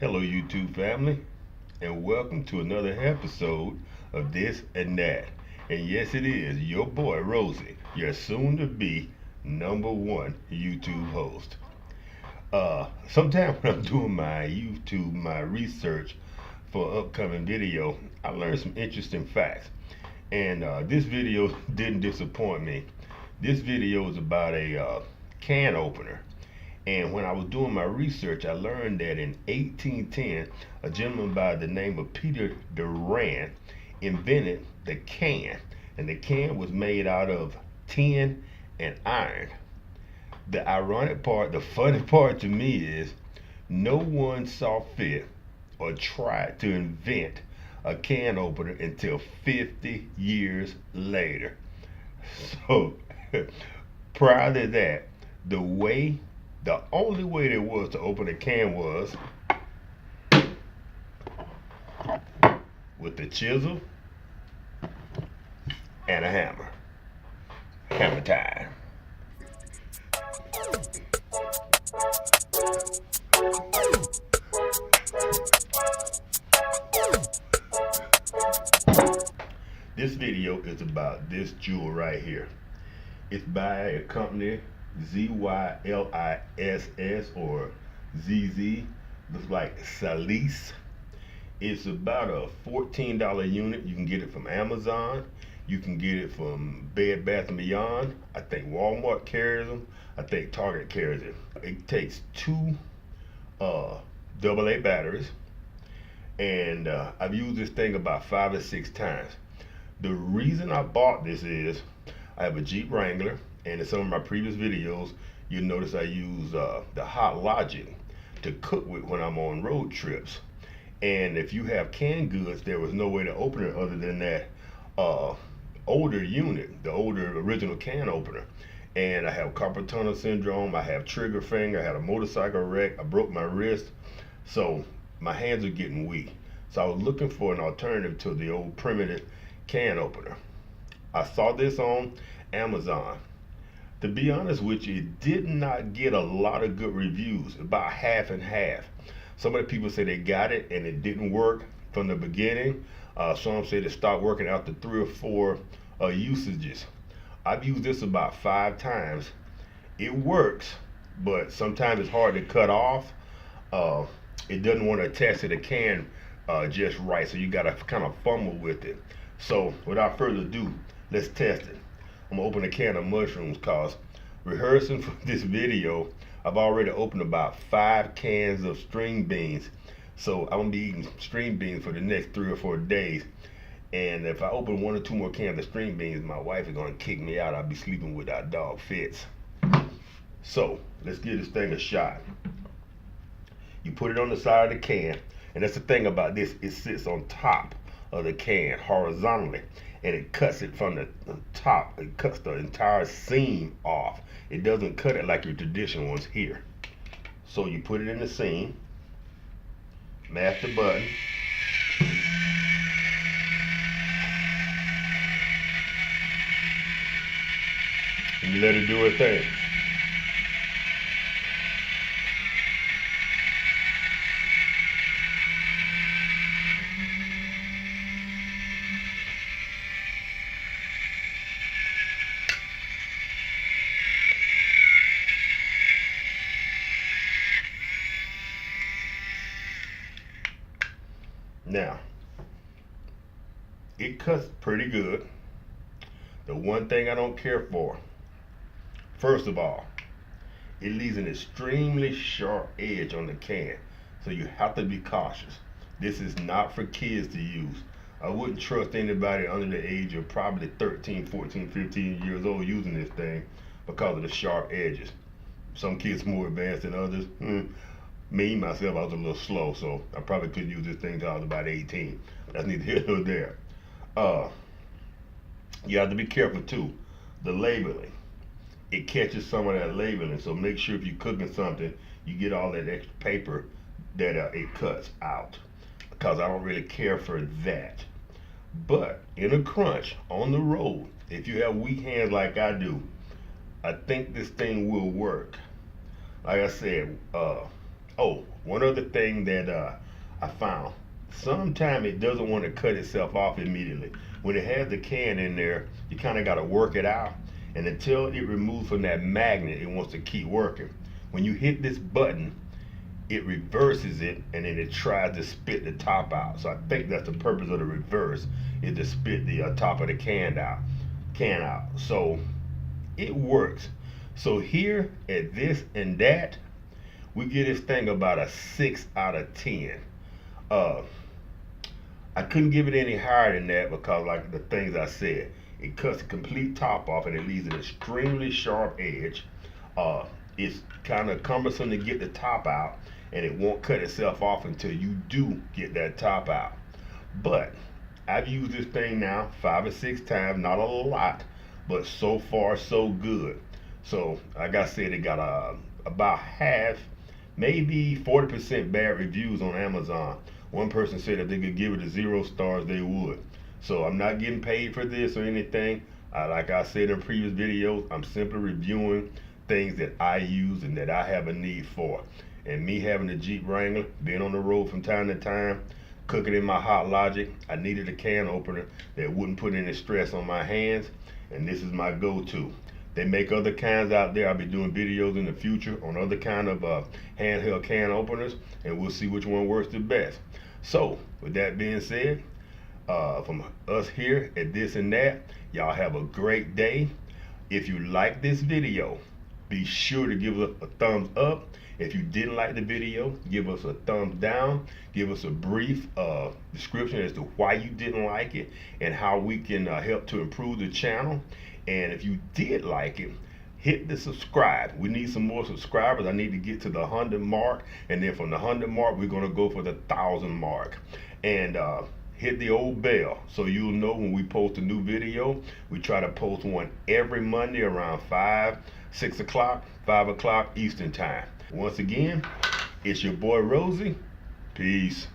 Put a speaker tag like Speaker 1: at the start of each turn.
Speaker 1: Hello, YouTube family, and welcome to another episode of This and That. And yes, it is your boy Rosel, your soon to be number one YouTube host. Sometime when I'm doing my research for upcoming video, I learned some interesting facts. And this video didn't disappoint me. This video is about a can opener. And when I was doing my research, I learned that in 1810, a gentleman by the name of Peter Durant invented the can. And the can was made out of tin and iron. The ironic part, the funny part to me is no one saw fit or tried to invent a can opener until 50 years later. So prior to that, the way the only way there was to open a can was with a chisel and a hammer. Hammer time. This video is about this jewel right here. It's by a company ZYLISS or ZZ. Looks like Salis. It's about a $14 unit. You can get it from Amazon. You can get it from Bed Bath & Beyond. I think Walmart carries them. I think Target carries it. It takes two AA batteries. And I've used this thing about 5 or 6 times. The reason I bought this is I have a Jeep Wrangler, and in some of my previous videos, you'll notice I use the Hot Logic to cook with when I'm on road trips. And if you have canned goods, there was no way to open it other than that older unit, the older original can opener. And I have carpal tunnel syndrome, I have trigger finger, I had a motorcycle wreck, I broke my wrist, so my hands are getting weak. So I was looking for an alternative to the old primitive can opener. I saw this on Amazon. To be honest with you, it did not get a lot of good reviews, about half and half. Some of the people say they got it and it didn't work from the beginning. Some say it stopped working after 3 or 4 usages. I've used this about 5 times. It works, but sometimes it's hard to cut off. It doesn't want to attach to the can just right, so you got to kind of fumble with it. So without further ado, let's test it. I'm gonna open a can of mushrooms cause rehearsing for this video, I've already opened about 5 cans of string beans. So I'm gonna be eating string beans for the next 3 or 4 days. And if I open 1 or 2 more cans of string beans, my wife is gonna kick me out. I'll be sleeping with our dog Fitz. So let's give this thing a shot. You put it on the side of the can, and that's the thing about this, it sits on top of the can horizontally, and it cuts it from the top. It cuts the entire seam off. It doesn't cut it like your traditional ones here. So you put it in the seam, mash the button, and you let it do its thing. Now, it cuts pretty good. The one thing I don't care for, first of all, it leaves an extremely sharp edge on the can, so you have to be cautious. This is not for kids to use. I wouldn't trust anybody under the age of probably 13, 14, 15 years old using this thing because of the sharp edges. Some kids more advanced than others. Me, myself, I was a little slow, so I probably couldn't use this thing until I was about 18. That's neither here nor there. You have to be careful too. The labeling. It catches some of that labeling, so make sure if you're cooking something, you get all that extra paper that it cuts out, because I don't really care for that. But in a crunch, on the road, if you have weak hands like I do, I think this thing will work. Like I said, Oh, one other thing that I found. Sometimes it doesn't want to cut itself off immediately. When it has the can in there, you kind of got to work it out. And until it removes from that magnet, it wants to keep working. When you hit this button, it reverses it and then it tries to spit the top out. So I think that's the purpose of the reverse, is to spit the top of the can out. So it works. So here at This and That, we give this thing about a 6 out of 10. Uh, I couldn't give it any higher than that because, like the things I said, it cuts the complete top off and it leaves an extremely sharp edge. It's kind of cumbersome to get the top out, and it won't cut itself off until you do get that top out. But I've used this thing now 5 or 6 times, not a lot, but so far so good. So like I said, it got about half, maybe 40% bad reviews on Amazon. One person said if they could give it a 0 stars, they would. So I'm not getting paid for this or anything. Like I said in previous videos, I'm simply reviewing things that I use and that I have a need for. And me having a Jeep Wrangler, being on the road from time to time, cooking in my Hot Logic, I needed a can opener that wouldn't put any stress on my hands, and this is my go-to. They make other kinds out there. I'll be doing videos in the future on other kind of handheld can openers, and we'll see which one works the best. So with that being said, from us here at This and That, y'all have a great day. If you like this video, be sure to give us a thumbs up. If you didn't like the video, give us a thumbs down. Give us a brief description as to why you didn't like it and how we can help to improve the channel. And if you did like it, hit the subscribe. We need some more subscribers. I need to get to the 100 mark, and then from the 100 mark, we're gonna go for the 1,000 mark. And hit the old bell so you'll know when we post a new video. We try to post one every Monday around 6 o'clock, 5 o'clock Eastern time. Once again, it's your boy Rosie. Peace.